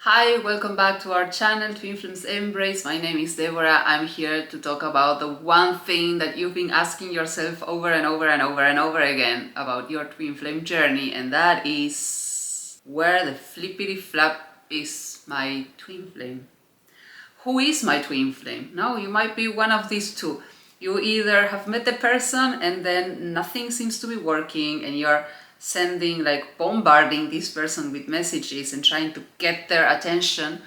Hi, welcome back to our channel, Twin Flames Embrace. My name is Deborah. I'm here to talk about the one thing that you've been asking yourself over and over and over and over again about your twin flame journey, and that is, where the flippity flap is my twin flame? Who is my twin flame? Now, you might be one of these two. You either have met the person and then nothing seems to be working and you're sending, like, bombarding this person with messages and trying to get their attention,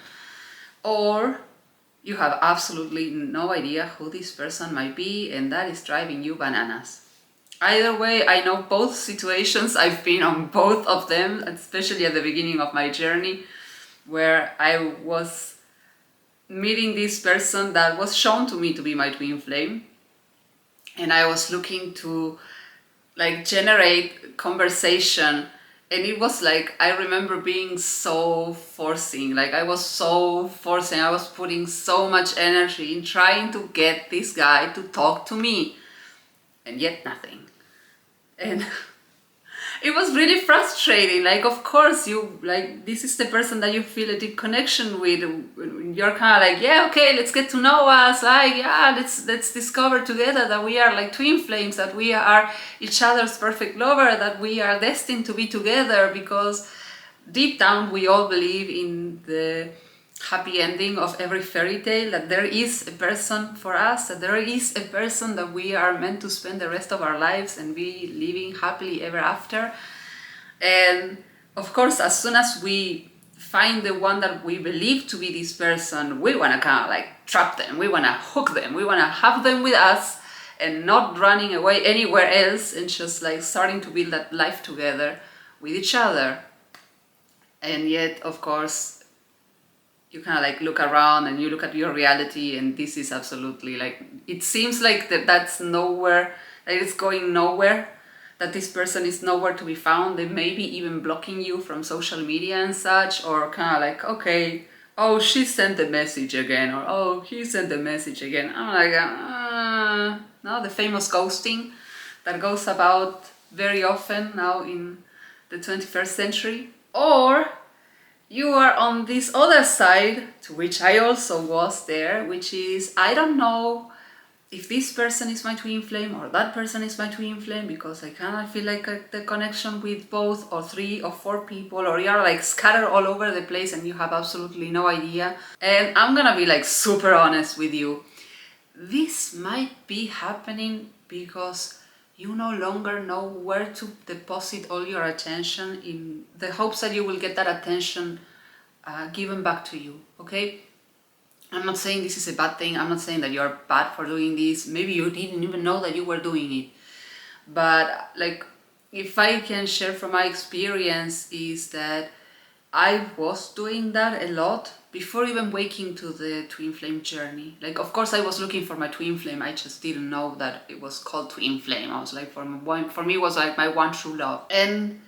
or you have absolutely no idea who this person might be and that is driving you bananas. Either way, I know both situations. I've been on both of them, especially at the beginning of my journey, where I was meeting this person that was shown to me to be my twin flame, and I was looking to generate conversation, and it was like, I remember being so forcing, I was putting so much energy in trying to get this guy to talk to me, and yet nothing. And it was really frustrating. Of course, this is the person that you feel a deep connection with. You're kind of like, yeah, okay, let's get to know us. Let's discover together that we are like twin flames, that we are each other's perfect lover, that we are destined to be together, because deep down we all believe in the happy ending of every fairy tale, that there is a person for us, that there is a person that we are meant to spend the rest of our lives and be living happily ever after. And of course, as soon as we find the one that we believe to be this person, we want to kind of trap them, we want to hook them, we want to have them with us and not running away anywhere else, and just starting to build that life together with each other. And yet, of course, you kind of look around and you look at your reality, and this is absolutely it seems like that's nowhere, that it's going nowhere, that this person is nowhere to be found. They may be even blocking you from social media and such, or kind of okay, oh, she sent the message again, or oh, he sent the message again. I'm like, no, the famous ghosting that goes about very often now in the 21st century. Or you are on this other side, to which I also was there, which is, I don't know if this person is my twin flame or that person is my twin flame, because I kind of feel the connection with both or three or four people, or you're scattered all over the place and you have absolutely no idea. And I'm gonna be super honest with you. This might be happening because you no longer know where to deposit all your attention, in the hopes that you will get that attention given back to you, okay? I'm not saying this is a bad thing. I'm not saying that you're bad for doing this. Maybe you didn't even know that you were doing it. But if I can share from my experience, is that I was doing that a lot before even waking to the twin flame journey. Of course, I was looking for my twin flame. I just didn't know that it was called twin flame. I was for me, it was my one true love. And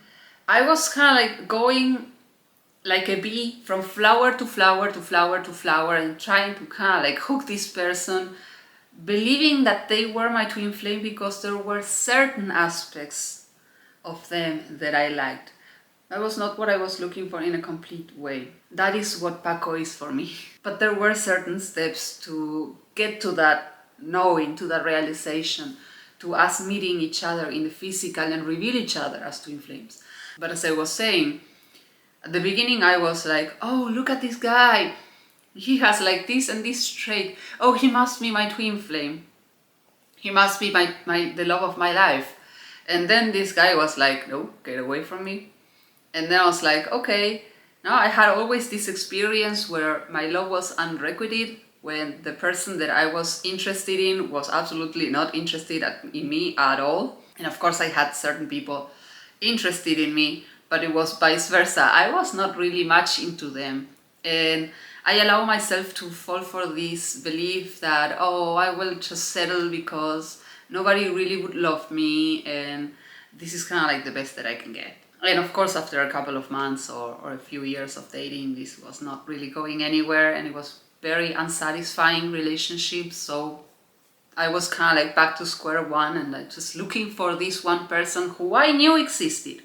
I was kind of going like a bee from flower to flower to flower to flower, and trying to kind of hook this person, believing that they were my twin flame because there were certain aspects of them that I liked. That was not what I was looking for in a complete way. That is what Paco is for me. But there were certain steps to get to that knowing, to that realization, to us meeting each other in the physical and reveal each other as twin flames. But as I was saying, at the beginning I was like, oh, look at this guy. He has this and this trait. Oh, he must be my twin flame. He must be the love of my life. And then this guy was like, no, get away from me. And then I was like, okay. Now I had always this experience where my love was unrequited, when the person that I was interested in was absolutely not interested in me at all. And of course I had certain people interested in me, but it was vice versa. I was not really much into them. And I allow myself to fall for this belief that, oh, I will just settle because nobody really would love me, and this is kind of the best that I can get. And of course, after a couple of months or a few years of dating, this was not really going anywhere, and it was very unsatisfying relationship. So I was kind of back to square one, and just looking for this one person who I knew existed.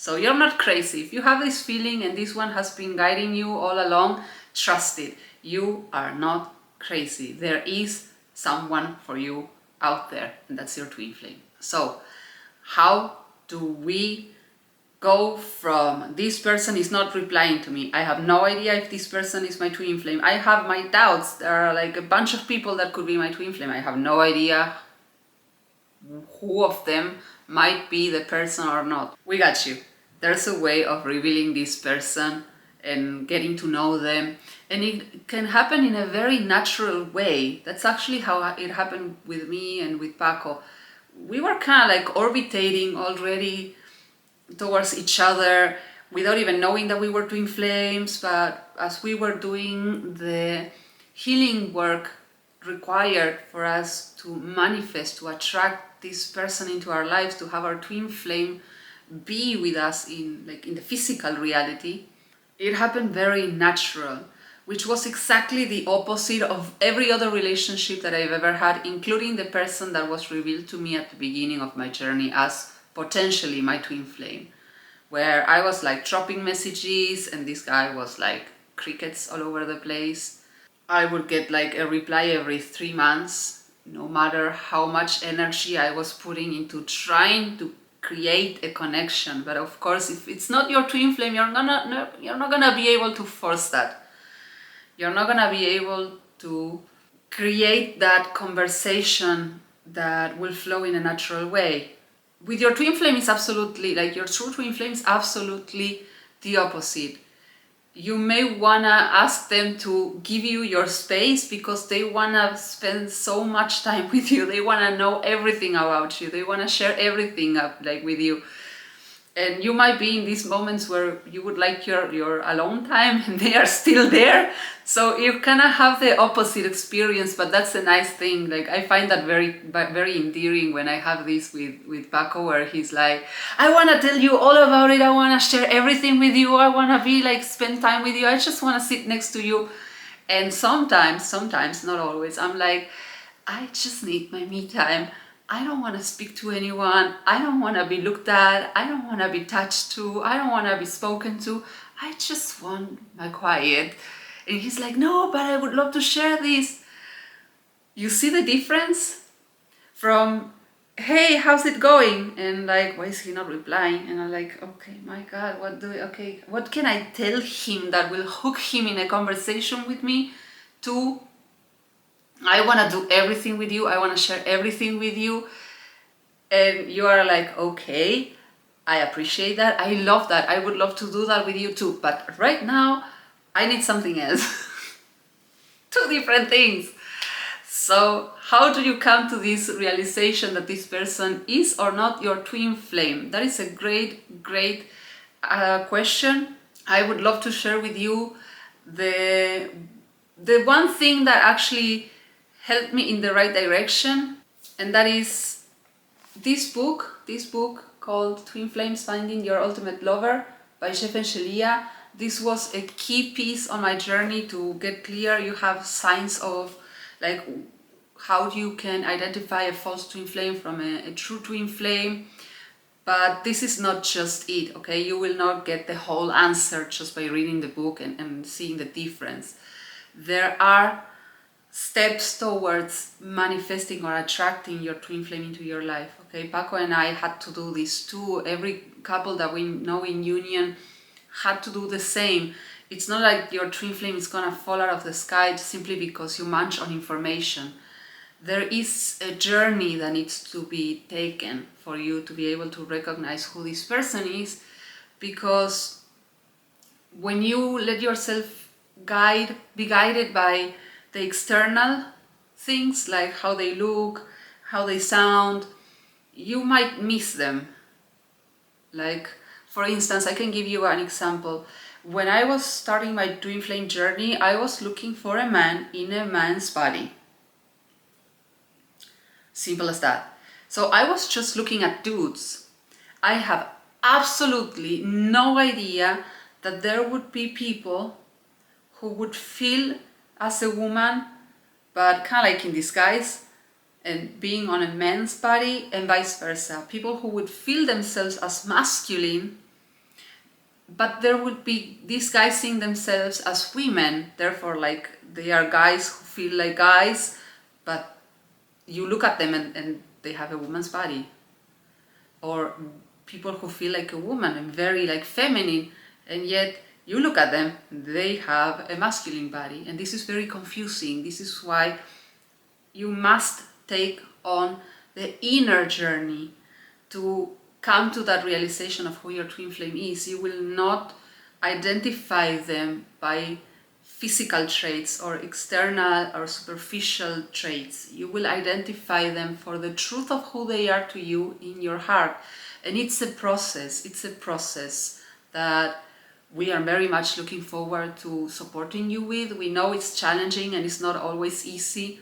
So you're not crazy. If you have this feeling and this one has been guiding you all along, trust it. You are not crazy. There is someone for you out there, and that's your twin flame. So how do we go from this person is not replying to me, I have no idea if this person is my twin flame, I have my doubts, there are like a bunch of people that could be my twin flame, I have no idea who of them might be the person or not. We got you. There's a way of revealing this person and getting to know them, and it can happen in a very natural way. That's actually how it happened with me and with Paco. We were kind of like orbitating already towards each other without even knowing that we were twin flames, but as we were doing the healing work required for us to manifest, to attract this person into our lives, to have our twin flame be with us in the physical reality, it happened very natural, which was exactly the opposite of every other relationship that I've ever had, including the person that was revealed to me at the beginning of my journey as potentially my twin flame, where I was like dropping messages and this guy was like crickets all over the place. I would get like a reply every 3 months, no matter how much energy I was putting into trying to create a connection. But of course, if it's not your twin flame, you're not gonna be able to force that. You're not gonna be able to create that conversation that will flow in a natural way. With your twin flame, is absolutely, like your true twin flame is absolutely the opposite. You may wanna ask them to give you your space because they wanna spend so much time with you. They wanna know everything about you. They wanna share everything up with you. And you might be in these moments where you would like your alone time and they are still there. So you kind of have the opposite experience, but that's a nice thing. Like I find that very endearing when I have this with Paco, where he's like, I want to tell you all about it. I want to share everything with you. I want to be like, spend time with you. I just want to sit next to you. And sometimes, not always, I'm like, I just need my me time. I don't want to speak to anyone. I don't want to be looked at. I don't want to be touched to. I don't want to be spoken to. I just want my quiet. And he's like, no, but I would love to share this. You see the difference? From, hey, how's it going? And like, why is he not replying? And I'm like, okay, my God, what can I tell him that will hook him in a conversation with me? To, I want to do everything with you. I want to share everything with you. And you are like, okay, I appreciate that. I love that. I would love to do that with you too. But right now, I need something else. Two different things. So how do you come to this realization that this person is or not your twin flame? That is a great question. I would love to share with you the one thing that actually helped me in the right direction, and that is this book called Twin Flames: Finding Your Ultimate Lover by Jeff and Shelia. This was a key piece on my journey to get clear. You have signs of like how you can identify a false twin flame from a true twin flame. But this is not just it, okay? You will not get the whole answer just by reading the book and seeing the difference. There are steps towards manifesting or attracting your twin flame into your life, okay? Paco and I had to do this too. Every couple that we know in union had to do the same. It's not like your twin flame is gonna fall out of the sky simply because you munch on information. There is a journey that needs to be taken for you to be able to recognize who this person is, because when you let yourself be guided by the external things, like how they look, how they sound, you might miss them. Like, for instance, I can give you an example. When I was starting my twin flame journey, I was looking for a man in a man's body. Simple as that. So I was just looking at dudes. I have absolutely no idea that there would be people who would feel as a woman, but kind of like in disguise, and being on a man's body, and vice versa. People who would feel themselves as masculine but there would be disguising themselves as women, therefore like they are guys who feel like guys, but you look at them and they have a woman's body. Or people who feel like a woman and very like feminine, and yet you look at them, they have a masculine body, and this is very confusing. This is why you must take on the inner journey to come to that realization of who your twin flame is. You will not identify them by physical traits or external or superficial traits. You will identify them for the truth of who they are to you in your heart. And it's a process that we are very much looking forward to supporting you with. We know it's challenging and it's not always easy,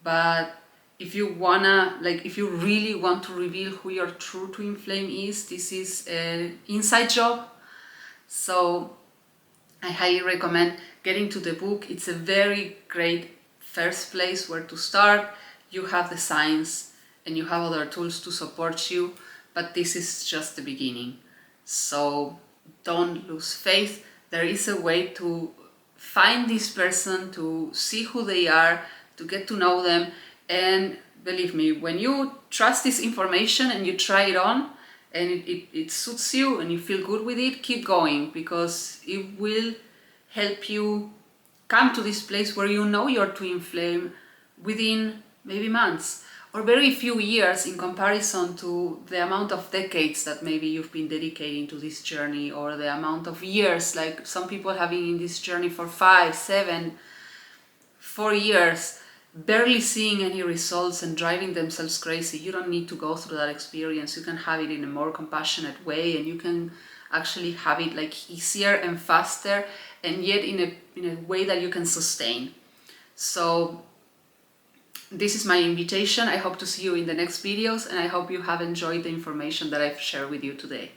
but if you really want to reveal who your true twin flame is, this is an inside job. So I highly recommend getting to the book. It's a very great first place where to start. You have the science and you have other tools to support you, but this is just the beginning. So don't lose faith. There is a way to find this person, to see who they are, to get to know them. And believe me, when you trust this information and you try it on and it suits you and you feel good with it, keep going, because it will help you come to this place where you know your twin flame within maybe months or very few years in comparison to the amount of decades that maybe you've been dedicating to this journey, or the amount of years, like some people have been in this journey for 5, 7, 4 years, barely seeing any results and driving themselves crazy. You don't need to go through that experience. You can have it in a more compassionate way, and you can actually have it like easier and faster, and yet in a way that you can sustain. So this is my invitation. I hope to see you in the next videos, and I hope you have enjoyed the information that I've shared with you today.